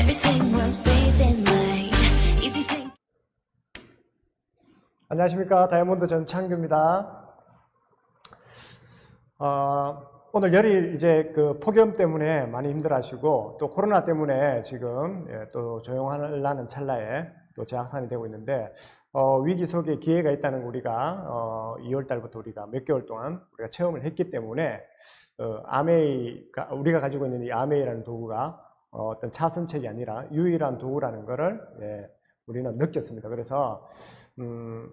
Everything was bathed in light. Easy think. 안녕하십니까. 다이아몬드 전창규입니다. 오늘 열이 이제 그 폭염 때문에 많이 힘들어하시고 또 코로나 때문에 지금 또 조용하려는 찰나에 또 재확산이 되고 있는데 위기 속에 기회가 있다는 거 우리가 2월 달부터 우리가 몇 개월 동안 우리가 체험을 했기 때문에 아메이가 우리가 가지고 있는 이 아메이라는 도구가 어떤 차선책이 아니라 유일한 도구라는 것을 우리는 느꼈습니다. 그래서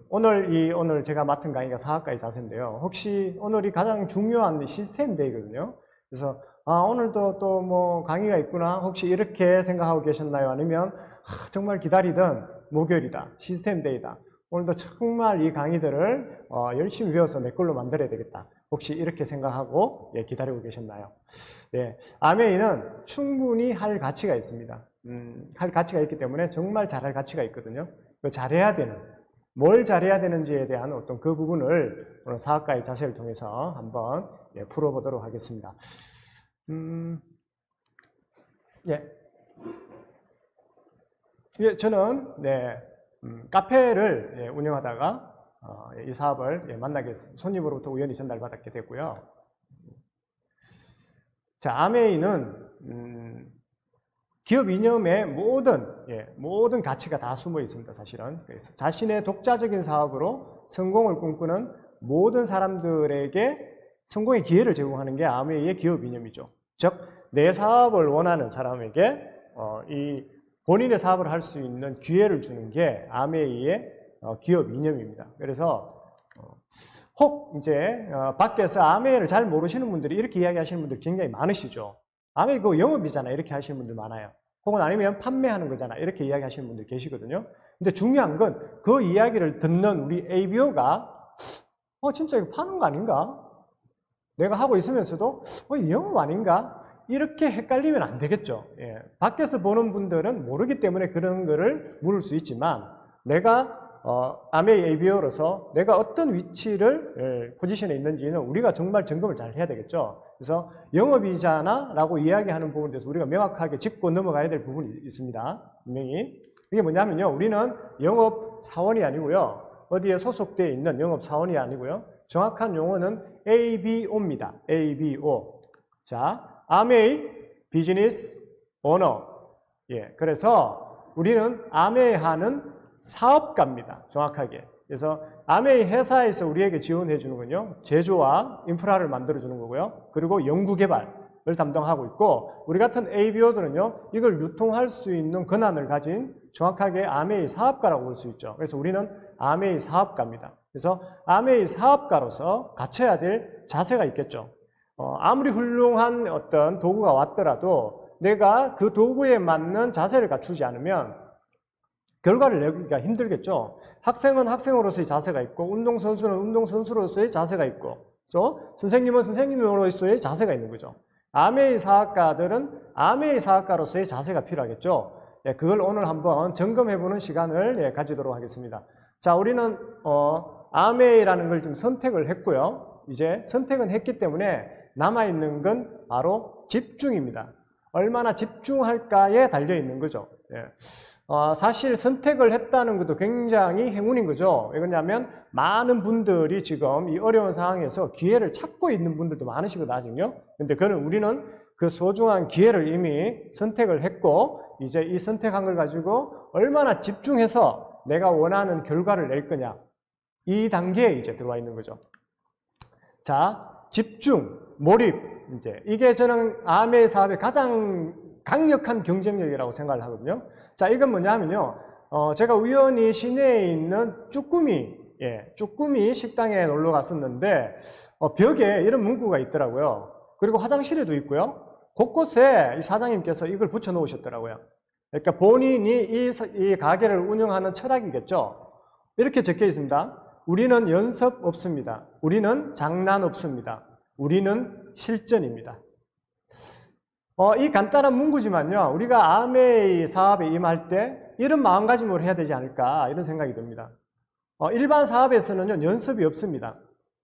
오늘 제가 맡은 강의가 사학과의 자세인데요. 혹시 오늘이 가장 중요한 시스템 데이거든요. 그래서 오늘도 또 뭐 강의가 있구나 혹시 이렇게 생각하고 계셨나요? 아니면 정말 기다리던 목요일이다, 시스템 데이다, 오늘도 정말 이 강의들을 열심히 배워서 내 걸로 만들어야 되겠다, 혹시 이렇게 생각하고 기다리고 계셨나요? 아메이는 충분히 할 가치가 있습니다. 할 가치가 있기 때문에 정말 잘할 가치가 있거든요. 잘해야 되는, 뭘 잘해야 되는지에 대한 어떤 그 부분을 오늘 사학과의 자세를 통해서 한번 풀어보도록 하겠습니다. 저는 카페를 운영하다가 이 사업을 손님으로부터 우연히 전달받게 됐고요. 자, 아메이는 기업 이념의 모든 가치가 다 숨어 있습니다, 사실은. 그래서 자신의 독자적인 사업으로 성공을 꿈꾸는 모든 사람들에게 성공의 기회를 제공하는 게 아메이의 기업 이념이죠. 즉, 내 사업을 원하는 사람에게 이 본인의 사업을 할 수 있는 기회를 주는 게 아메이의 기업 이념입니다. 그래서 혹 이제 밖에서 아메이를 잘 모르시는 분들이 이렇게 이야기하시는 분들이 굉장히 많으시죠. 아메이 그거 영업이잖아, 이렇게 하시는 분들 많아요. 혹은 아니면 판매하는 거잖아, 이렇게 이야기하시는 분들 계시거든요. 근데 중요한 건 그 이야기를 듣는 우리 ABO가 진짜 이거 파는 거 아닌가? 내가 하고 있으면서도 영업 아닌가? 이렇게 헷갈리면 안 되겠죠. 밖에서 보는 분들은 모르기 때문에 그런 거를 물을 수 있지만, 내가 아메이 ABO로서 내가 어떤 위치를 포지션에 있는지는 우리가 정말 점검을 잘 해야 되겠죠. 그래서 영업이잖아 라고 이야기하는 부분에 대해서 우리가 명확하게 짚고 넘어가야 될 부분이 있습니다. 분명히. 이게 뭐냐면요, 우리는 영업 사원이 아니고요, 어디에 소속되어 있는 영업 사원이 아니고요, 정확한 용어는 ABO입니다. ABO. 자, 아메이 비즈니스 오너. 그래서 우리는 아메이 하는 사업가입니다, 정확하게. 그래서 아메이 회사에서 우리에게 지원해 주는 건요, 제조와 인프라를 만들어 주는 거고요, 그리고 연구개발을 담당하고 있고, 우리 같은 ABO들은요, 이걸 유통할 수 있는 권한을 가진 정확하게 아메이 사업가라고 볼 수 있죠. 그래서 우리는 아메이 사업가입니다. 그래서 아메이 사업가로서 갖춰야 될 자세가 있겠죠. 아무리 훌륭한 어떤 도구가 왔더라도 내가 그 도구에 맞는 자세를 갖추지 않으면 결과를 내기가 힘들겠죠. 학생은 학생으로서의 자세가 있고, 운동선수는 운동선수로서의 자세가 있고, 또 선생님은 선생님으로서의 자세가 있는 거죠. 아메이 사학가들은 아메이 사학가로서의 자세가 필요하겠죠. 그걸 오늘 한번 점검해보는 시간을 가지도록 하겠습니다. 자, 우리는 아메이라는 걸 좀 선택을 했고요. 이제 선택은 했기 때문에 남아있는 건 바로 집중입니다. 얼마나 집중할까에 달려있는 거죠. 사실 선택을 했다는 것도 굉장히 행운인 거죠. 왜 그러냐면 많은 분들이 지금 이 어려운 상황에서 기회를 찾고 있는 분들도 많으시거든요, 아직요. 근데 우리는 그 소중한 기회를 이미 선택을 했고, 이제 이 선택한 걸 가지고 얼마나 집중해서 내가 원하는 결과를 낼 거냐, 이 단계에 이제 들어와 있는 거죠. 자, 집중, 몰입, 이게 저는 아메이 사업의 가장 강력한 경쟁력이라고 생각을 하거든요. 자, 이건 뭐냐 하면요, 제가 우연히 시내에 있는 쭈꾸미 식당에 놀러 갔었는데, 벽에 이런 문구가 있더라고요. 그리고 화장실에도 있고요. 곳곳에 이 사장님께서 이걸 붙여 놓으셨더라고요. 그러니까 본인이 이 가게를 운영하는 철학이겠죠. 이렇게 적혀 있습니다. 우리는 연습 없습니다. 우리는 장난 없습니다. 우리는 실전입니다. 이 간단한 문구지만요, 우리가 아메이 사업에 임할 때 이런 마음가짐으로 해야 되지 않을까, 이런 생각이 듭니다. 일반 사업에서는 연습이 없습니다.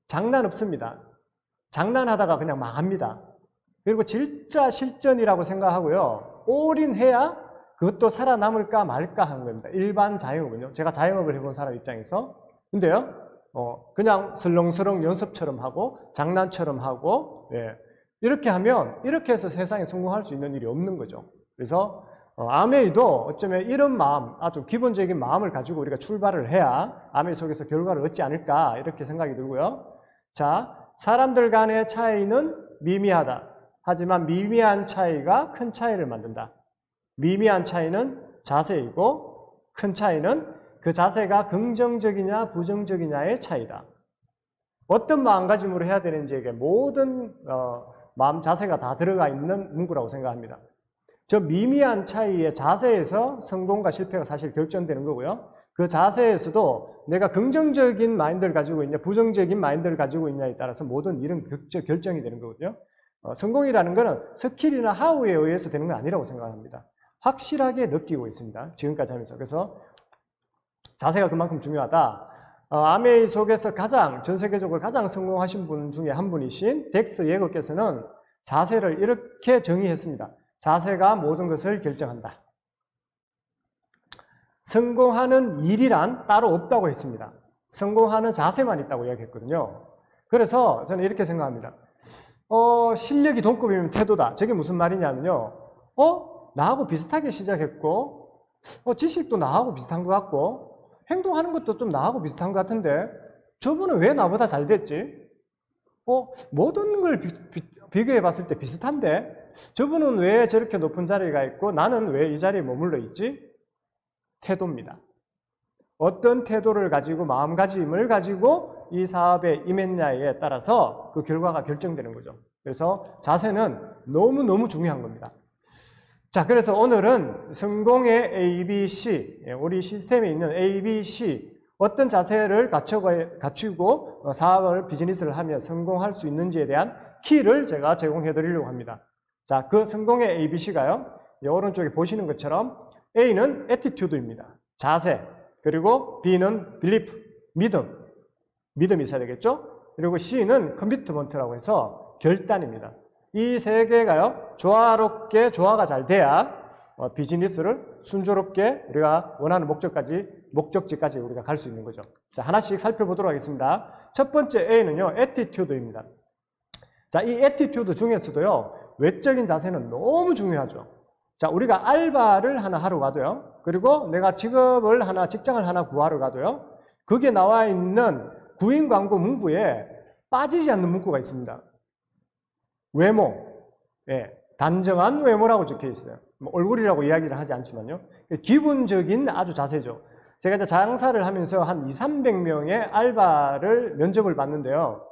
장난 없습니다. 장난하다가 그냥 망합니다. 그리고 진짜 실전이라고 생각하고요, 올인해야 그것도 살아남을까 말까 하는 겁니다. 일반 자영업은요. 제가 자영업을 해본 사람 입장에서. 근데요, 그냥 슬렁슬렁 연습처럼 하고, 장난처럼 하고, 예. 이렇게 하면, 이렇게 해서 세상에 성공할 수 있는 일이 없는 거죠. 그래서, 아메이도 어쩌면 이런 마음, 아주 기본적인 마음을 가지고 우리가 출발을 해야 아메이 속에서 결과를 얻지 않을까, 이렇게 생각이 들고요. 자, 사람들 간의 차이는 미미하다. 하지만 미미한 차이가 큰 차이를 만든다. 미미한 차이는 자세이고 큰 차이는 그 자세가 긍정적이냐 부정적이냐의 차이다. 어떤 마음가짐으로 해야 되는지에게 모든 마음 자세가 다 들어가 있는 문구라고 생각합니다. 저 미미한 차이의 자세에서 성공과 실패가 사실 결정되는 거고요. 그 자세에서도 내가 긍정적인 마인드를 가지고 있냐 부정적인 마인드를 가지고 있냐에 따라서 모든 일은 결정이 되는 거거든요. 성공이라는 것은 스킬이나 하우에 의해서 되는 건 아니라고 생각합니다. 확실하게 느끼고 있습니다. 지금까지 하면서. 그래서 자세가 그만큼 중요하다. 아메이 속에서 전 세계적으로 가장 성공하신 분 중에 한 분이신 덱스 예거께서는 자세를 이렇게 정의했습니다. 자세가 모든 것을 결정한다. 성공하는 일이란 따로 없다고 했습니다. 성공하는 자세만 있다고 이야기했거든요. 그래서 저는 이렇게 생각합니다. 실력이 동급이면 태도다. 저게 무슨 말이냐면요. 나하고 비슷하게 시작했고, 지식도 나하고 비슷한 것 같고, 행동하는 것도 좀 나하고 비슷한 것 같은데, 저분은 왜 나보다 잘 됐지? 모든 걸 비교해 봤을 때 비슷한데, 저분은 왜 저렇게 높은 자리에 가 있고, 나는 왜 이 자리에 머물러 있지? 태도입니다. 어떤 태도를 가지고, 마음가짐을 가지고 이 사업에 임했냐에 따라서 그 결과가 결정되는 거죠. 그래서 자세는 너무너무 중요한 겁니다. 자, 그래서 오늘은 성공의 ABC, 우리 시스템에 있는 ABC, 어떤 자세를 갖추고 사업을, 비즈니스를 하며 성공할 수 있는지에 대한 키를 제가 제공해 드리려고 합니다. 자, 그 성공의 ABC가요, 오른쪽에 보시는 것처럼 A는 attitude입니다. 자세. 그리고 B는 belief, 믿음이 있어야 되겠죠? 그리고 C는 commitment라고 해서 결단입니다. 이 세 개가요, 조화가 잘 돼야 비즈니스를 순조롭게 우리가 원하는 목적지까지 우리가 갈 수 있는 거죠. 자, 하나씩 살펴보도록 하겠습니다. 첫 번째 A는요, attitude입니다. 자, 이 attitude 중에서도요, 외적인 자세는 너무 중요하죠. 자, 우리가 알바를 하나 하러 가도요, 그리고 내가 직장을 하나 구하러 가도요, 거기에 나와 있는 구인 광고 문구에 빠지지 않는 문구가 있습니다. 외모, 단정한 외모라고 적혀 있어요. 얼굴이라고 이야기를 하지 않지만요. 기본적인 아주 자세죠. 제가 이제 장사를 하면서 한 200~300명의 알바를 면접을 봤는데요.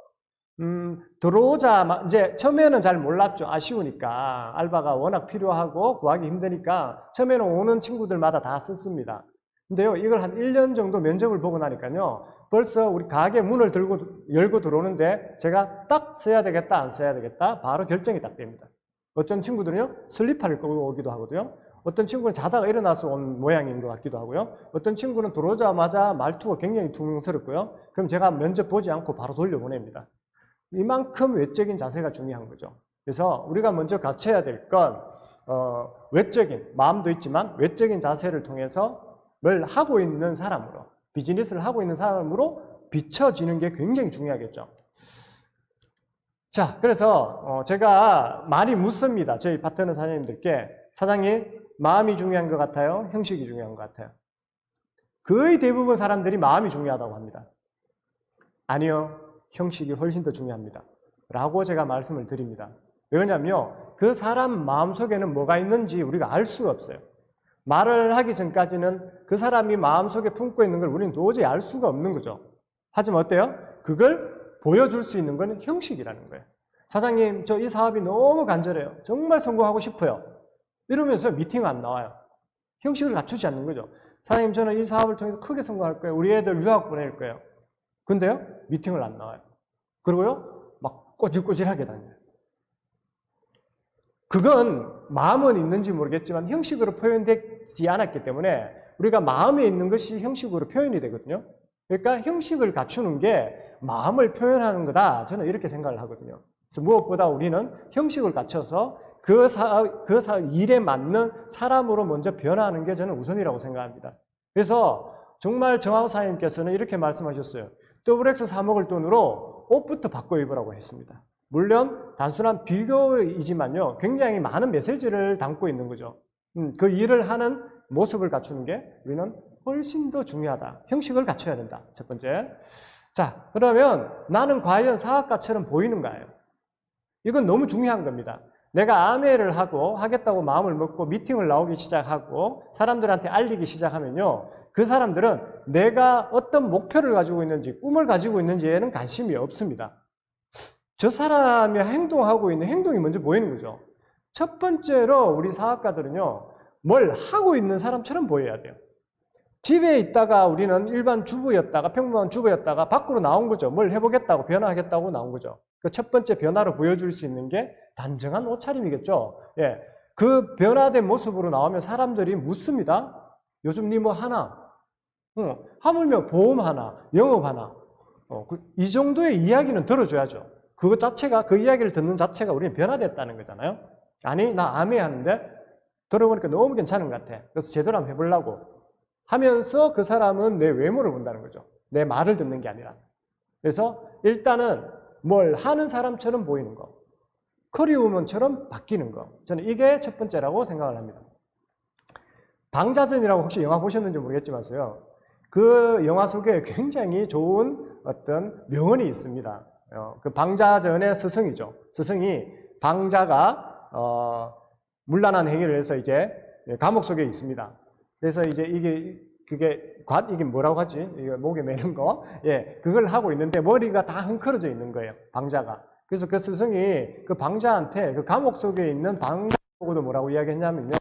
이제 처음에는 잘 몰랐죠. 아쉬우니까. 알바가 워낙 필요하고 구하기 힘드니까 처음에는 오는 친구들마다 다 썼습니다. 근데요, 이걸 한 1년 정도 면접을 보고 나니까요, 벌써 우리 가게 문을 열고 들어오는데 제가 딱 써야 되겠다, 안 써야 되겠다, 바로 결정이 딱 됩니다. 어떤 친구들은요, 슬리퍼를 끌고 오기도 하거든요. 어떤 친구는 자다가 일어나서 온 모양인 것 같기도 하고요. 어떤 친구는 들어오자마자 말투가 굉장히 퉁명스럽고요. 그럼 제가 면접 보지 않고 바로 돌려보냅니다. 이만큼 외적인 자세가 중요한 거죠. 그래서 우리가 먼저 갖춰야 될 건 외적인, 마음도 있지만 외적인 자세를 통해서 뭘 하고 있는 사람으로, 비즈니스를 하고 있는 사람으로 비춰지는 게 굉장히 중요하겠죠. 자, 그래서 제가 많이 묻습니다. 저희 파트너 사장님들께. 사장님, 마음이 중요한 것 같아요? 형식이 중요한 것 같아요? 거의 대부분 사람들이 마음이 중요하다고 합니다. 아니요, 형식이 훨씬 더 중요합니다. 라고 제가 말씀을 드립니다. 왜냐면요, 그 사람 마음속에는 뭐가 있는지 우리가 알 수가 없어요. 말을 하기 전까지는 그 사람이 마음속에 품고 있는 걸 우리는 도저히 알 수가 없는 거죠. 하지만 어때요? 그걸 보여줄 수 있는 건 형식이라는 거예요. 사장님, 저 이 사업이 너무 간절해요. 정말 성공하고 싶어요. 이러면서 미팅 안 나와요. 형식을 갖추지 않는 거죠. 사장님, 저는 이 사업을 통해서 크게 성공할 거예요. 우리 애들 유학 보낼 거예요. 근데요, 미팅을 안 나와요. 그리고요, 막 꼬질꼬질하게 다녀요. 그건 마음은 있는지 모르겠지만 형식으로 표현되지 않았기 때문에 우리가 마음에 있는 것이 형식으로 표현이 되거든요. 그러니까 형식을 갖추는 게 마음을 표현하는 거다. 저는 이렇게 생각을 하거든요. 그래서 무엇보다 우리는 형식을 갖춰서 일에 맞는 사람으로 먼저 변화하는 게 저는 우선이라고 생각합니다. 그래서 정말 정하우 사장님께서는 이렇게 말씀하셨어요. WX 3억을 돈으로 옷부터 바꿔 입으라고 했습니다. 물론 단순한 비교이지만요, 굉장히 많은 메시지를 담고 있는 거죠. 그 일을 하는 모습을 갖추는 게 우리는 훨씬 더 중요하다. 형식을 갖춰야 된다. 첫 번째. 자, 그러면 나는 과연 사학가처럼 보이는가요? 이건 너무 중요한 겁니다. 내가 아메를 하고 하겠다고 마음을 먹고 미팅을 나오기 시작하고 사람들한테 알리기 시작하면요, 그 사람들은 내가 어떤 목표를 가지고 있는지 꿈을 가지고 있는지에는 관심이 없습니다. 저 사람이 행동하고 있는 행동이 먼저 보이는 거죠. 첫 번째로 우리 사학가들은요, 뭘 하고 있는 사람처럼 보여야 돼요. 집에 있다가 우리는 일반 주부였다가 평범한 주부였다가 밖으로 나온 거죠. 뭘 해보겠다고 변화하겠다고 나온 거죠. 그 첫 번째 변화로 보여줄 수 있는 게 단정한 옷차림이겠죠. 예, 그 변화된 모습으로 나오면 사람들이 묻습니다. 요즘 니 뭐 하나? 하물며 보험 하나, 영업 하나. 이 정도의 이야기는 들어줘야죠. 그것 자체가, 그 이야기를 듣는 자체가 우리는 변화됐다는 거잖아요. 아니, 나 아메 하는데 들어보니까 너무 괜찮은 것 같아. 그래서 제대로 한번 해보려고 하면서 그 사람은 내 외모를 본다는 거죠. 내 말을 듣는 게 아니라. 그래서 일단은 뭘 하는 사람처럼 보이는 거. 커리우먼처럼 바뀌는 거. 저는 이게 첫 번째라고 생각을 합니다. 방자전이라고 혹시 영화 보셨는지 모르겠지만서요. 그 영화 속에 굉장히 좋은 어떤 명언이 있습니다. 그 방자전의 스승이죠. 스승이 방자가 문란한 행위를 해서 이제 감옥 속에 있습니다. 그래서 이제 이게 뭐라고 하지? 이게 목에 매는 거. 예, 그걸 하고 있는데 머리가 다 헝클어져 있는 거예요. 방자가. 그래서 그 스승이 그 방자한테 그 감옥 속에 있는 방자 보고도 뭐라고 이야기했냐면요.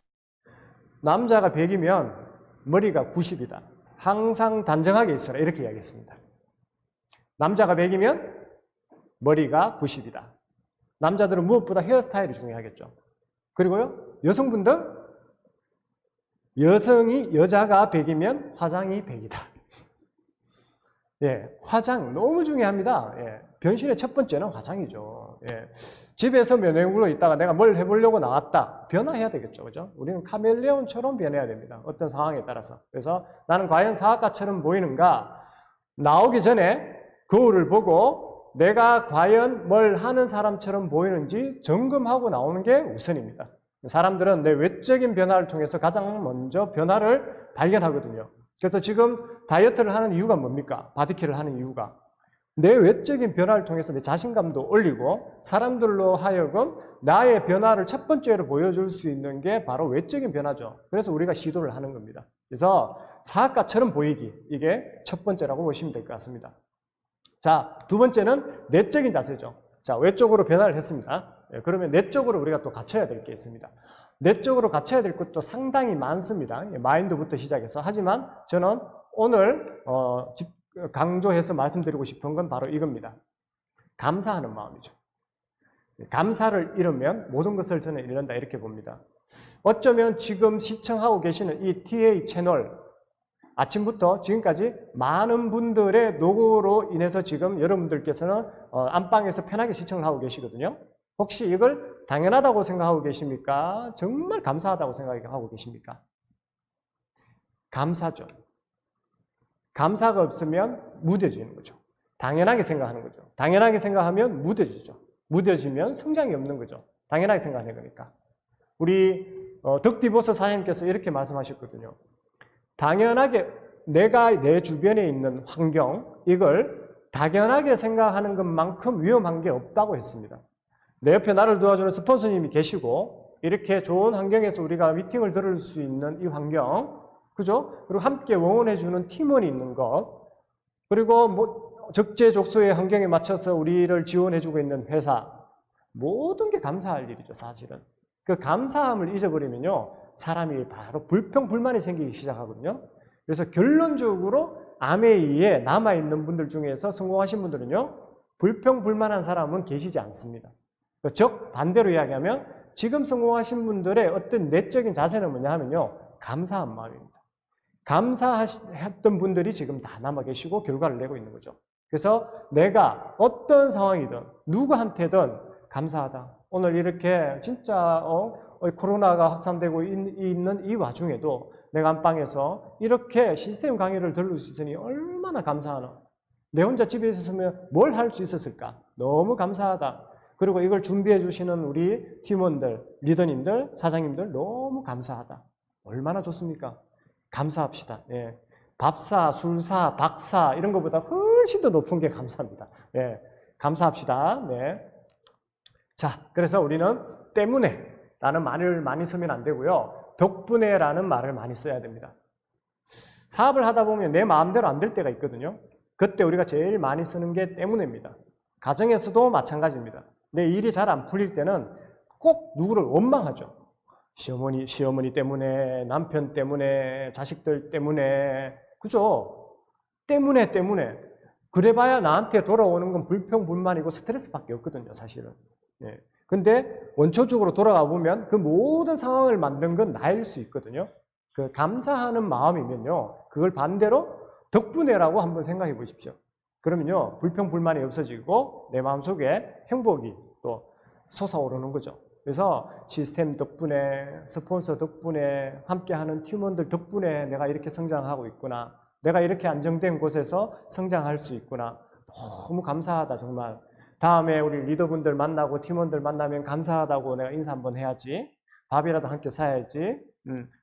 남자가 100이면 머리가 90이다. 항상 단정하게 있어라. 이렇게 이야기했습니다. 남자가 100이면 머리가 90이다. 남자들은 무엇보다 헤어스타일이 중요하겠죠. 그리고요, 여성분들, 여자가 100이면 화장이 100이다. 예, 화장 너무 중요합니다. 예, 변신의 첫 번째는 화장이죠. 예, 집에서 면역으로 있다가 내가 뭘 해보려고 나왔다. 변화해야 되겠죠. 그죠? 우리는 카멜레온처럼 변해야 됩니다. 어떤 상황에 따라서. 그래서 나는 과연 사학가처럼 보이는가? 나오기 전에 거울을 보고 내가 과연 뭘 하는 사람처럼 보이는지 점검하고 나오는 게 우선입니다. 사람들은 내 외적인 변화를 통해서 가장 먼저 변화를 발견하거든요. 그래서 지금 다이어트를 하는 이유가 뭡니까? 바디킬을 하는 이유가 내 외적인 변화를 통해서 내 자신감도 올리고 사람들로 하여금 나의 변화를 첫 번째로 보여줄 수 있는 게 바로 외적인 변화죠. 그래서 우리가 시도를 하는 겁니다. 그래서 사학가처럼 보이기, 이게 첫 번째라고 보시면 될 것 같습니다. 자, 두 번째는 내적인 자세죠. 자, 외적으로 변화를 했습니다. 그러면 내적으로 우리가 또 갖춰야 될 게 있습니다. 내적으로 갖춰야 될 것도 상당히 많습니다. 마인드부터 시작해서. 하지만 저는 오늘 강조해서 말씀드리고 싶은 건 바로 이겁니다. 감사하는 마음이죠. 감사를 잃으면 모든 것을 저는 잃는다 이렇게 봅니다. 어쩌면 지금 시청하고 계시는 이 TA 채널 아침부터 지금까지 많은 분들의 노고로 인해서 지금 여러분들께서는 안방에서 편하게 시청을 하고 계시거든요. 혹시 이걸 당연하다고 생각하고 계십니까? 정말 감사하다고 생각하고 계십니까? 감사죠. 감사가 없으면 무뎌지는 거죠. 당연하게 생각하는 거죠. 당연하게 생각하면 무뎌지죠. 무뎌지면 성장이 없는 거죠. 당연하게 생각하는 거니까. 우리 덕디보서 사장님께서 이렇게 말씀하셨거든요. 당연하게 내가 내 주변에 있는 환경, 이걸 당연하게 생각하는 것만큼 위험한 게 없다고 했습니다. 내 옆에 나를 도와주는 스폰서님이 계시고 이렇게 좋은 환경에서 우리가 미팅을 들을 수 있는 이 환경, 그죠? 그리고 함께 응원해주는 팀원이 있는 것, 그리고 뭐 적재적소의 환경에 맞춰서 우리를 지원해주고 있는 회사, 모든 게 감사할 일이죠, 사실은. 그 감사함을 잊어버리면요, 사람이 바로 불평, 불만이 생기기 시작하거든요. 그래서 결론적으로 아메이에 남아있는 분들 중에서 성공하신 분들은요, 불평, 불만한 사람은 계시지 않습니다. 즉, 반대로 이야기하면 지금 성공하신 분들의 어떤 내적인 자세는 뭐냐 하면요, 감사한 마음입니다. 감사했던 분들이 지금 다 남아 계시고 결과를 내고 있는 거죠. 그래서 내가 어떤 상황이든 누구한테든 감사하다. 오늘 이렇게 진짜 코로나가 확산되고 있는 이 와중에도 내가 안방에서 이렇게 시스템 강의를 들을 수 있으니 얼마나 감사하나. 내 혼자 집에 있었으면 뭘 할 수 있었을까? 너무 감사하다. 그리고 이걸 준비해 주시는 우리 팀원들, 리더님들, 사장님들 너무 감사하다. 얼마나 좋습니까? 감사합시다. 예. 밥사, 술사, 박사 이런 것보다 훨씬 더 높은 게 감사합니다. 예. 감사합시다. 네. 자, 그래서 우리는 때문에 라는 말을 많이 쓰면 안 되고요. 덕분에 라는 말을 많이 써야 됩니다. 사업을 하다 보면 내 마음대로 안 될 때가 있거든요. 그때 우리가 제일 많이 쓰는 게 때문에입니다. 가정에서도 마찬가지입니다. 내 일이 잘 안 풀릴 때는 꼭 누구를 원망하죠. 시어머니 때문에, 남편 때문에, 자식들 때문에, 그죠? 때문에. 그래봐야 나한테 돌아오는 건 불평불만이고 스트레스밖에 없거든요, 사실은. 예. 근데 원초적으로 돌아가 보면 그 모든 상황을 만든 건 나일 수 있거든요. 그 감사하는 마음이면요, 그걸 반대로 덕분에라고 한번 생각해 보십시오. 그러면요, 불평불만이 없어지고 내 마음속에 행복이 또 솟아오르는 거죠. 그래서 시스템 덕분에, 스폰서 덕분에, 함께하는 팀원들 덕분에 내가 이렇게 성장하고 있구나. 내가 이렇게 안정된 곳에서 성장할 수 있구나. 너무 감사하다, 정말. 다음에 우리 리더분들 만나고 팀원들 만나면 감사하다고 내가 인사 한번 해야지. 밥이라도 함께 사야지.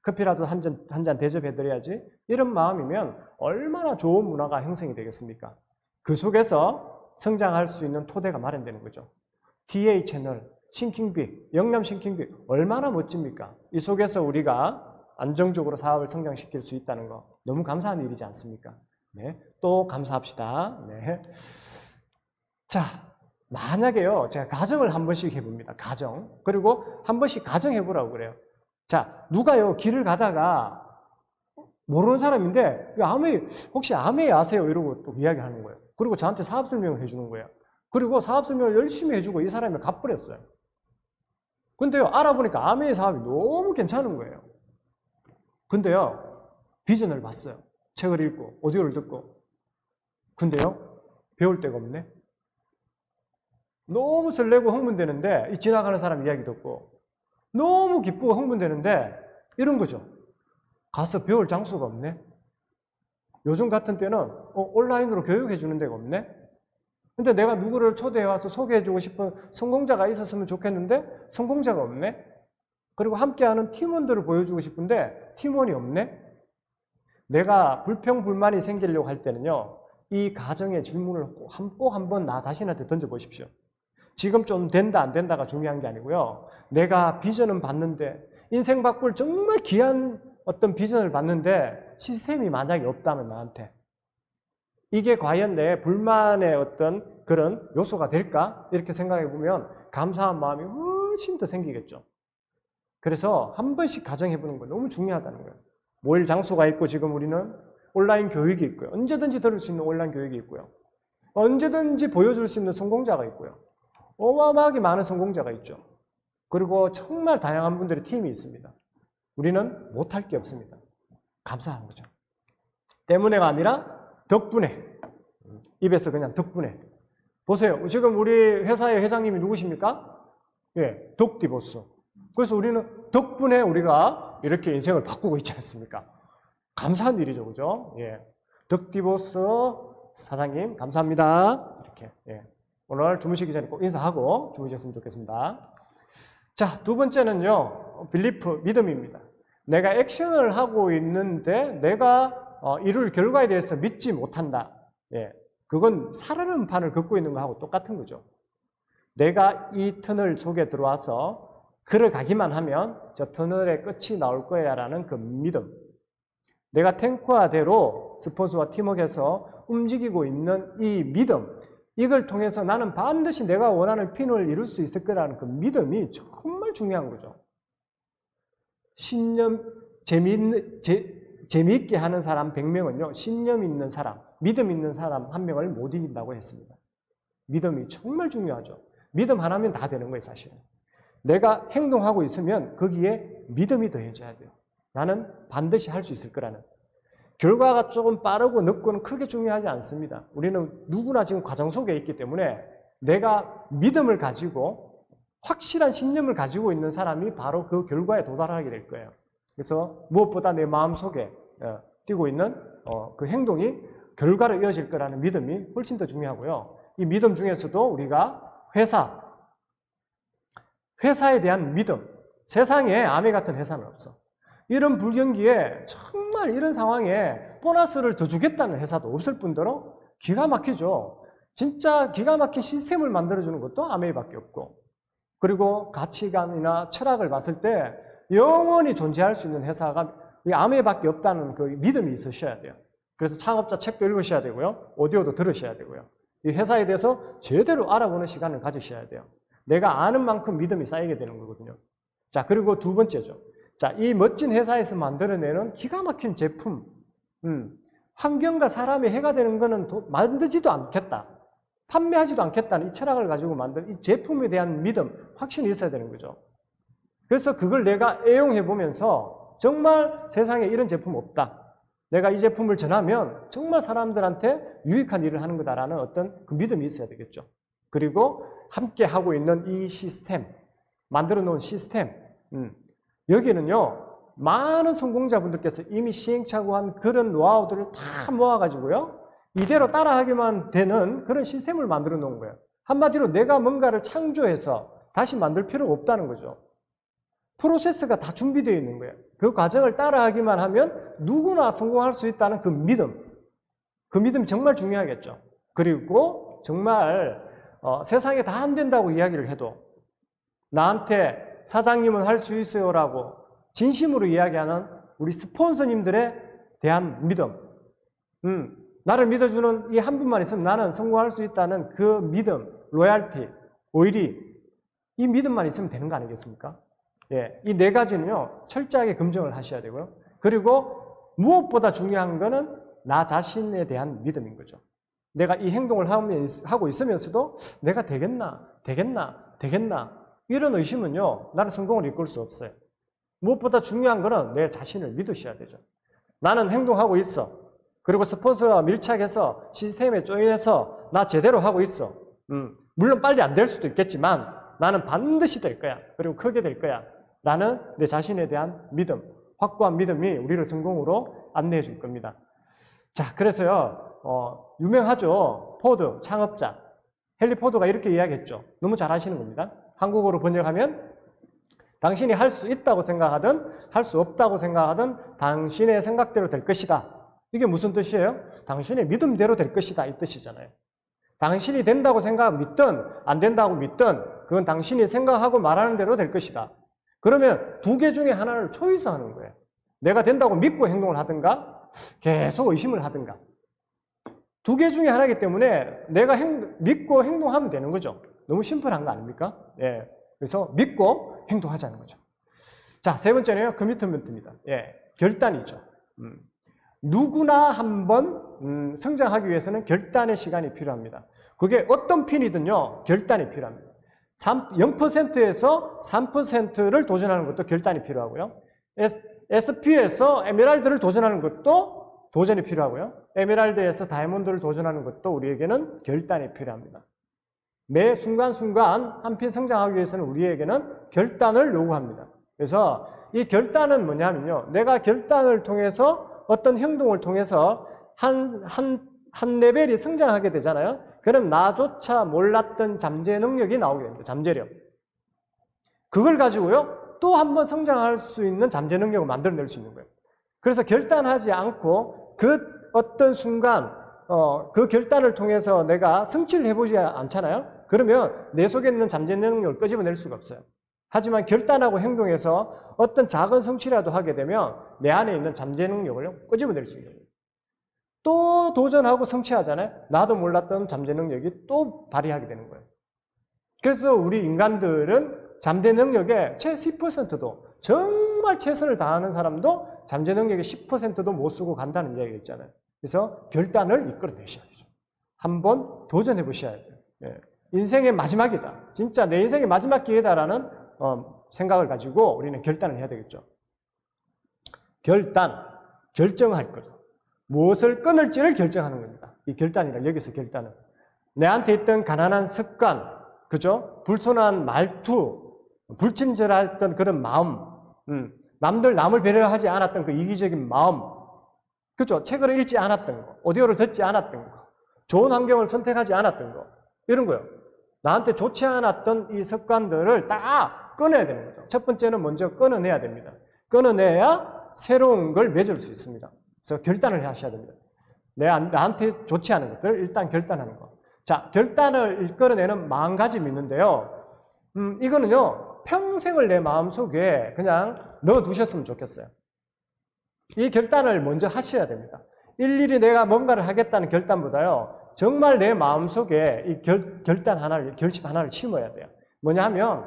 커피라도 한 잔 대접해드려야지. 이런 마음이면 얼마나 좋은 문화가 형성이 되겠습니까? 그 속에서 성장할 수 있는 토대가 마련되는 거죠. TA 채널, 싱킹빅, 영남 싱킹빅 얼마나 멋집니까? 이 속에서 우리가 안정적으로 사업을 성장시킬 수 있다는 거 너무 감사한 일이지 않습니까? 네, 또 감사합시다. 네. 자, 만약에요, 제가 가정을 한 번씩 해봅니다. 가정. 그리고 한 번씩 가정 해보라고 그래요. 자, 누가요, 길을 가다가 모르는 사람인데, 혹시 아메이 아세요? 이러고 또 이야기하는 거예요. 그리고 저한테 사업 설명을 해주는 거예요. 그리고 사업 설명을 열심히 해주고 이 사람이 갚버렸어요. 근데요, 알아보니까 아메이 사업이 너무 괜찮은 거예요. 근데요, 비전을 봤어요. 책을 읽고, 오디오를 듣고. 근데요, 배울 데가 없네. 너무 설레고 흥분되는데, 이 지나가는 사람 이야기 듣고, 너무 기쁘고 흥분되는데, 이런 거죠. 가서 배울 장소가 없네. 요즘 같은 때는 온라인으로 교육해 주는 데가 없네. 근데 내가 누구를 초대해 와서 소개해 주고 싶은 성공자가 있었으면 좋겠는데 성공자가 없네. 그리고 함께하는 팀원들을 보여주고 싶은데 팀원이 없네. 내가 불평불만이 생기려고 할 때는요, 이 가정의 질문을 꼭 한번 나 자신한테 던져보십시오. 지금 좀 된다 안 된다가 중요한 게 아니고요, 내가 비전은 봤는데, 인생 바꿀 정말 귀한 어떤 비전을 봤는데 시스템이 만약에 없다면 나한테, 이게 과연 내 불만의 어떤 그런 요소가 될까? 이렇게 생각해 보면 감사한 마음이 훨씬 더 생기겠죠. 그래서 한 번씩 가정해 보는 거 너무 중요하다는 거예요. 모일 장소가 있고, 지금 우리는 온라인 교육이 있고요. 언제든지 들을 수 있는 온라인 교육이 있고요. 언제든지 보여줄 수 있는 성공자가 있고요. 어마어마하게 많은 성공자가 있죠. 그리고 정말 다양한 분들의 팀이 있습니다. 우리는 못할 게 없습니다. 감사한 거죠. 때문에가 아니라 덕분에. 입에서 그냥 덕분에. 보세요. 지금 우리 회사의 회장님이 누구십니까? 예, 덕디보스. 그래서 우리는 덕분에 우리가 이렇게 인생을 바꾸고 있지 않습니까? 감사한 일이죠, 그죠? 예. 덕디보스 사장님, 감사합니다. 이렇게. 예. 오늘 주무시기 전에 꼭 인사하고 주무셨으면 좋겠습니다. 자, 두 번째는요, 빌리프, 믿음입니다. 내가 액션을 하고 있는데 내가 이룰 결과에 대해서 믿지 못한다. 예, 그건 살아는 판을 긋고 있는 거하고 똑같은 거죠. 내가 이 터널 속에 들어와서 걸어가기만 하면 저 터널의 끝이 나올 거야 라는 그 믿음. 내가 탱커화대로 스폰서와 팀워크에서 움직이고 있는 이 믿음, 이걸 통해서 나는 반드시 내가 원하는 핀을 이룰 수 있을 거라는 그 믿음이 정말 중요한 거죠. 신념, 재미있게 하는 사람 100명은요, 신념 있는 사람, 믿음 있는 사람 1명을 못 이긴다고 했습니다. 믿음이 정말 중요하죠. 믿음 하나면 다 되는 거예요, 사실은. 내가 행동하고 있으면 거기에 믿음이 더해져야 돼요. 나는 반드시 할 수 있을 거라는. 결과가 조금 빠르고 늦고는 크게 중요하지 않습니다. 우리는 누구나 지금 과정 속에 있기 때문에 내가 믿음을 가지고 확실한 신념을 가지고 있는 사람이 바로 그 결과에 도달하게 될 거예요. 그래서 무엇보다 내 마음속에 띄고 있는 그 행동이 결과로 이어질 거라는 믿음이 훨씬 더 중요하고요. 이 믿음 중에서도 우리가 회사에 대한 믿음, 세상에 아메 같은 회사는 없어. 이런 불경기에 정말 이런 상황에 보너스를 더 주겠다는 회사도 없을 뿐더러 기가 막히죠. 진짜 기가 막힌 시스템을 만들어주는 것도 아메이밖에 없고, 그리고 가치관이나 철학을 봤을 때 영원히 존재할 수 있는 회사가 이 아메이밖에 없다는 그 믿음이 있으셔야 돼요. 그래서 창업자 책도 읽으셔야 되고요. 오디오도 들으셔야 되고요. 이 회사에 대해서 제대로 알아보는 시간을 가지셔야 돼요. 내가 아는 만큼 믿음이 쌓이게 되는 거거든요. 자, 그리고 두 번째죠. 자, 이 멋진 회사에서 만들어내는 기가 막힌 제품, 환경과 사람의 해가 되는 거는 만들지도 않겠다, 판매하지도 않겠다는 이 철학을 가지고 만든 이 제품에 대한 믿음, 확신이 있어야 되는 거죠. 그래서 그걸 내가 애용해 보면서 정말 세상에 이런 제품 없다, 내가 이 제품을 전하면 정말 사람들한테 유익한 일을 하는 거다라는 어떤 그 믿음이 있어야 되겠죠. 그리고 함께 하고 있는 이 시스템, 만들어 놓은 시스템, 여기는요, 많은 성공자분들께서 이미 시행착오한 그런 노하우들을 다 모아가지고요, 이대로 따라하기만 되는 그런 시스템을 만들어 놓은 거예요. 한마디로 내가 뭔가를 창조해서 다시 만들 필요가 없다는 거죠. 프로세스가 다 준비되어 있는 거예요. 그 과정을 따라하기만 하면 누구나 성공할 수 있다는 그 믿음이 정말 중요하겠죠. 그리고 정말 세상에 다 안 된다고 이야기를 해도 나한테 사장님은 할 수 있어요라고 진심으로 이야기하는 우리 스폰서님들에 대한 믿음, 나를 믿어주는 이 한 분만 있으면 나는 성공할 수 있다는 그 믿음, 로얄티, 오일이, 이 믿음만 있으면 되는 거 아니겠습니까? 예, 이 네 가지는요, 철저하게 검증을 하셔야 되고요. 그리고 무엇보다 중요한 거는 나 자신에 대한 믿음인 거죠. 내가 이 행동을 하고 있으면서도 내가 되겠나 이런 의심은요, 나는 성공을 이끌 수 없어요. 무엇보다 중요한 거는 내 자신을 믿으셔야 되죠. 나는 행동하고 있어. 그리고 스폰서와 밀착해서 시스템에 조인해서 나 제대로 하고 있어. 물론 빨리 안 될 수도 있겠지만 나는 반드시 될 거야. 그리고 크게 될 거야. 라는 내 자신에 대한 믿음, 확고한 믿음이 우리를 성공으로 안내해 줄 겁니다. 자, 그래서요, 유명하죠. 포드, 창업자. 헨리 포드가 이렇게 이야기했죠. 너무 잘 하시는 겁니다. 한국어로 번역하면 당신이 할 수 있다고 생각하든 할 수 없다고 생각하든 당신의 생각대로 될 것이다. 이게 무슨 뜻이에요? 당신의 믿음대로 될 것이다, 이 뜻이잖아요. 당신이 된다고 믿든 안 된다고 믿든 그건 당신이 생각하고 말하는 대로 될 것이다. 그러면 두 개 중에 하나를 초이스하는 거예요. 내가 된다고 믿고 행동을 하든가 계속 의심을 하든가. 두 개 중에 하나이기 때문에 내가 믿고 행동하면 되는 거죠. 너무 심플한 거 아닙니까? 예. 그래서 믿고 행동하자는 거죠. 자, 세 번째는요, 커미트먼트입니다. 예. 결단이죠. 누구나 한번 성장하기 위해서는 결단의 시간이 필요합니다. 그게 어떤 핀이든요, 결단이 필요합니다. 0%에서 3%를 도전하는 것도 결단이 필요하고요. SP에서 에메랄드를 도전하는 것도 도전이 필요하고요. 에메랄드에서 다이아몬드를 도전하는 것도 우리에게는 결단이 필요합니다. 매 순간순간 한 핀 성장하기 위해서는 우리에게는 결단을 요구합니다. 그래서 이 결단은 뭐냐면요, 내가 결단을 통해서 어떤 행동을 통해서 한 레벨이 성장하게 되잖아요. 그럼 나조차 몰랐던 잠재 능력이 나오게 됩니다. 잠재력. 그걸 가지고요, 또 한 번 성장할 수 있는 잠재 능력을 만들어낼 수 있는 거예요. 그래서 결단하지 않고 그 어떤 순간 그 결단을 통해서 내가 성취를 해보지 않잖아요. 그러면 내 속에 있는 잠재 능력을 끄집어낼 수가 없어요. 하지만 결단하고 행동해서 어떤 작은 성취라도 하게 되면 내 안에 있는 잠재 능력을 끄집어낼 수 있는 거예요. 또 도전하고 성취하잖아요. 나도 몰랐던 잠재 능력이 또 발휘하게 되는 거예요. 그래서 우리 인간들은 잠재 능력의 최 10%도, 정말 최선을 다하는 사람도 잠재 능력의 10%도 못 쓰고 간다는 이야기가 있잖아요. 그래서 결단을 이끌어내셔야 되죠. 한번 도전해 보셔야 돼요. 예. 인생의 마지막이다. 진짜 내 인생의 마지막 기회다라는 생각을 가지고 우리는 결단을 해야 되겠죠. 결정할 거죠. 무엇을 끊을지를 결정하는 겁니다. 이 결단이라, 여기서 결단은. 내한테 있던 가난한 습관, 그죠? 불손한 말투, 불친절했던 그런 마음, 남을 배려하지 않았던 그 이기적인 마음, 그죠? 책을 읽지 않았던 거, 오디오를 듣지 않았던 거, 좋은 환경을 선택하지 않았던 거, 이런 거요. 나한테 좋지 않았던 이 습관들을 다 끊어야 되는 거죠. 첫 번째는 먼저 끊어내야 됩니다. 끊어내야 새로운 걸 맺을 수 있습니다. 그래서 결단을 하셔야 됩니다. 나한테 좋지 않은 것들 일단 결단하는 거. 자, 결단을 끌어내는 마음가짐이 있는데요. 이거는요, 평생을 내 마음속에 그냥 넣어두셨으면 좋겠어요. 이 결단을 먼저 하셔야 됩니다. 일일이 내가 뭔가를 하겠다는 결단보다요, 정말 내 마음속에 이 결심 하나를 심어야 돼요. 뭐냐 하면,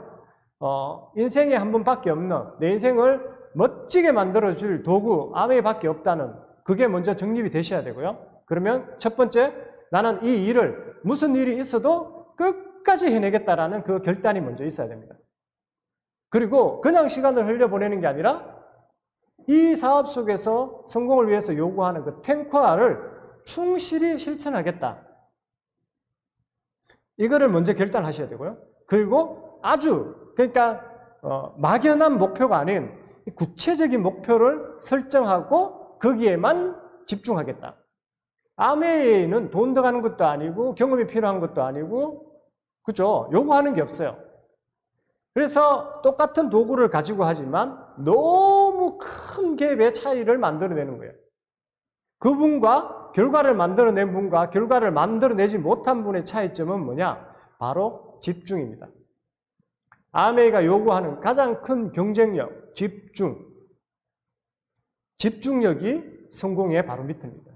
인생에 한 번밖에 없는 내 인생을 멋지게 만들어줄 도구, 아메이밖에 없다는 그게 먼저 정립이 되셔야 되고요. 그러면 첫 번째, 나는 이 일을 무슨 일이 있어도 끝까지 해내겠다라는 그 결단이 먼저 있어야 됩니다. 그리고 그냥 시간을 흘려보내는 게 아니라 이 사업 속에서 성공을 위해서 요구하는 그 탱커화를 충실히 실천하겠다. 이거를 먼저 결단하셔야 되고요. 그리고 그러니까 막연한 목표가 아닌 구체적인 목표를 설정하고 거기에만 집중하겠다. 아메이는 돈 들어가는 것도 아니고 경험이 필요한 것도 아니고, 그죠? 요구하는 게 없어요. 그래서 똑같은 도구를 가지고 하지만 너무 큰 갭의 차이를 만들어내는 거예요. 그분과 결과를 만들어낸 분과 결과를 만들어내지 못한 분의 차이점은 뭐냐? 바로 집중입니다. 아메이가 요구하는 가장 큰 경쟁력, 집중력이 성공의 바로 밑입니다.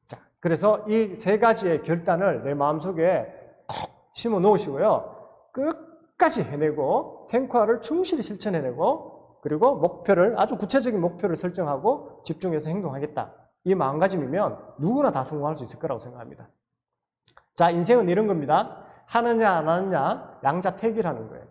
자, 그래서 이 세 가지의 결단을 내 마음속에 콕 심어 놓으시고요. 끝까지 해내고 탱커화를 충실히 실천해내고, 그리고 아주 구체적인 목표를 설정하고 집중해서 행동하겠다. 이 마음가짐이면 누구나 다 성공할 수 있을 거라고 생각합니다. 자, 인생은 이런 겁니다. 하느냐 안 하느냐 양자택일하는 거예요.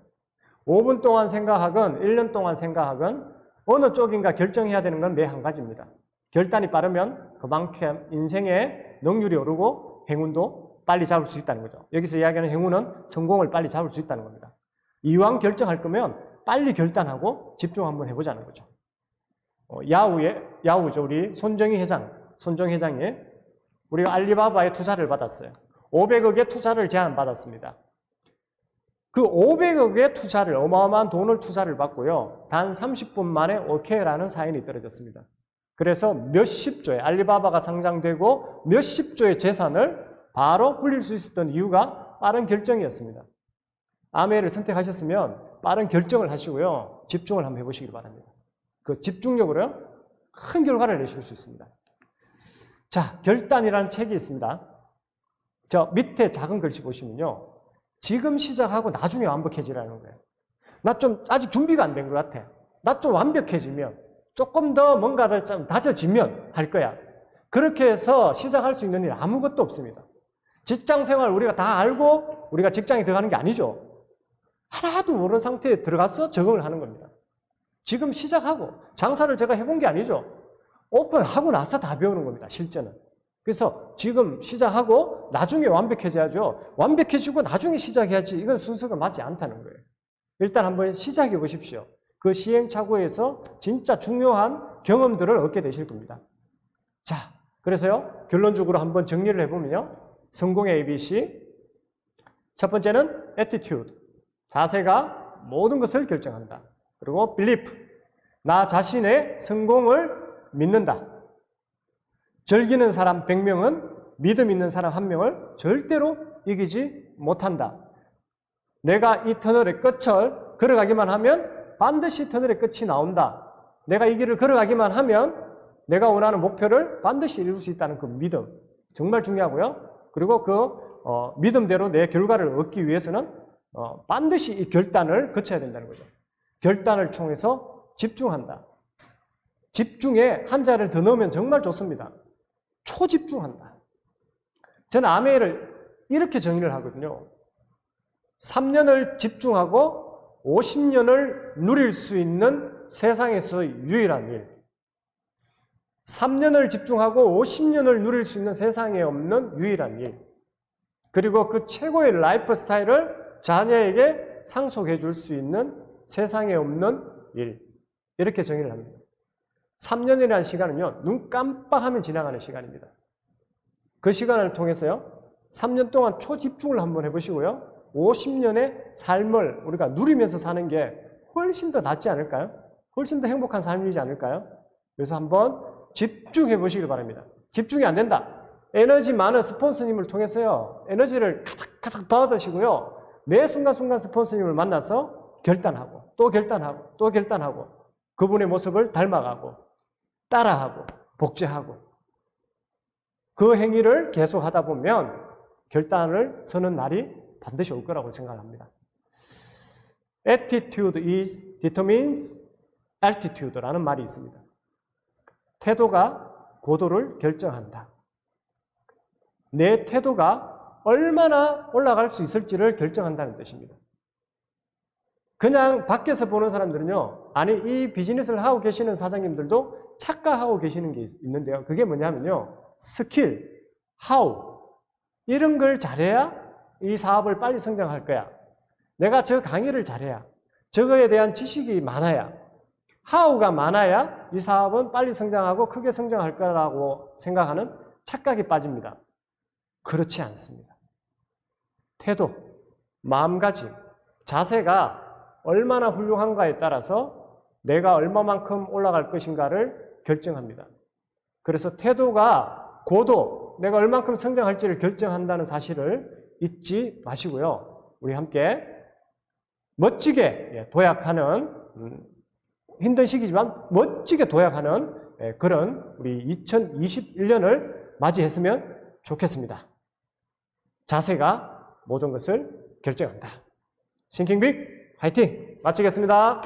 5분 동안 생각하건 1년 동안 생각하건 어느 쪽인가 결정해야 되는 건 매 한 가지입니다. 결단이 빠르면 그만큼 인생의 능률이 오르고 행운도 빨리 잡을 수 있다는 거죠. 여기서 이야기하는 행운은 성공을 빨리 잡을 수 있다는 겁니다. 이왕 결정할 거면 빨리 결단하고 집중 한번 해보자는 거죠. 야후죠. 우리 손정희 회장이 우리가 알리바바의 투자를 받았어요. 500억의 투자를 제안받았습니다. 그 500억의 투자를, 어마어마한 돈을 투자를 받고요. 단 30분 만에 오케이라는 사인이 떨어졌습니다. 그래서 몇십조의, 알리바바가 상장되고 몇십조의 재산을 바로 불릴 수 있었던 이유가 빠른 결정이었습니다. 아메이를 선택하셨으면 빠른 결정을 하시고요. 집중을 한번 해보시기 바랍니다. 그 집중력으로요, 큰 결과를 내실 수 있습니다. 자, 결단이라는 책이 있습니다. 저 밑에 작은 글씨 보시면요. 지금 시작하고 나중에 완벽해지라는 거예요. 나 좀 아직 준비가 안 된 것 같아. 나 좀 완벽해지면, 조금 더 뭔가를 좀 다져지면 할 거야. 그렇게 해서 시작할 수 있는 일 아무것도 없습니다. 직장 생활 우리가 다 알고 우리가 직장에 들어가는 게 아니죠. 하나도 모르는 상태에 들어가서 적응을 하는 겁니다. 지금 시작하고, 장사를 제가 해본 게 아니죠. 오픈하고 나서 다 배우는 겁니다, 실제는. 그래서 지금 시작하고 나중에 완벽해져야죠. 완벽해지고 나중에 시작해야지, 이건 순서가 맞지 않다는 거예요. 일단 한번 시작해 보십시오. 그 시행착오에서 진짜 중요한 경험들을 얻게 되실 겁니다. 자, 그래서요, 결론적으로 한번 정리를 해보면요. 성공의 ABC. 첫 번째는 attitude. 자세가 모든 것을 결정한다. 그리고 belief. 나 자신의 성공을 믿는다. 즐기는 사람 100명은 믿음 있는 사람 1명을 절대로 이기지 못한다. 내가 이 터널의 끝을 걸어가기만 하면 반드시 터널의 끝이 나온다. 내가 이 길을 걸어가기만 하면 내가 원하는 목표를 반드시 이룰 수 있다는 그 믿음. 정말 중요하고요. 그리고 그 믿음대로 내 결과를 얻기 위해서는 반드시 이 결단을 거쳐야 된다는 거죠. 결단을 통해서 집중한다. 집중에 한자를 더 넣으면 정말 좋습니다. 초집중한다. 저는 아메이를 이렇게 정의를 하거든요. 3년을 집중하고 50년을 누릴 수 있는 세상에서 유일한 일. 3년을 집중하고 50년을 누릴 수 있는 세상에 없는 유일한 일. 그리고 그 최고의 라이프 스타일을 자녀에게 상속해 줄 수 있는 세상에 없는 일. 이렇게 정의를 합니다. 3년이라는 시간은요, 눈 깜빡하면 지나가는 시간입니다. 그 시간을 통해서요, 3년 동안 초집중을 한번 해보시고요, 50년의 삶을 우리가 누리면서 사는 게 훨씬 더 낫지 않을까요? 훨씬 더 행복한 삶이지 않을까요? 그래서 한번 집중해 보시길 바랍니다. 집중이 안 된다. 에너지 많은 스폰서님을 통해서요, 에너지를 가득가득 받으시고요, 매 순간순간 스폰서님을 만나서 결단하고, 또 결단하고, 또 결단하고, 그분의 모습을 닮아가고, 따라하고, 복제하고, 그 행위를 계속 하다 보면 결단을 서는 날이 반드시 올 거라고 생각합니다. Attitude is determines altitude라는 말이 있습니다. 태도가 고도를 결정한다. 내 태도가 얼마나 올라갈 수 있을지를 결정한다는 뜻입니다. 그냥 밖에서 보는 사람들은요, 아니, 이 비즈니스를 하고 계시는 사장님들도 착각하고 계시는 게 있는데요. 그게 뭐냐면요, 스킬, 하우, 이런 걸 잘해야 이 사업을 빨리 성장할 거야. 내가 저 강의를 잘해야, 저거에 대한 지식이 많아야, 하우가 많아야 이 사업은 빨리 성장하고 크게 성장할 거라고 생각하는 착각에 빠집니다. 그렇지 않습니다. 태도, 마음가짐, 자세가 얼마나 훌륭한가에 따라서 내가 얼마만큼 올라갈 것인가를 결정합니다. 그래서 태도가 고도, 내가 얼만큼 성장할지를 결정한다는 사실을 잊지 마시고요. 우리 함께 멋지게 도약하는, 힘든 시기지만 멋지게 도약하는 그런 우리 2021년을 맞이했으면 좋겠습니다. 자세가 모든 것을 결정한다. 싱킹빅 화이팅! 마치겠습니다.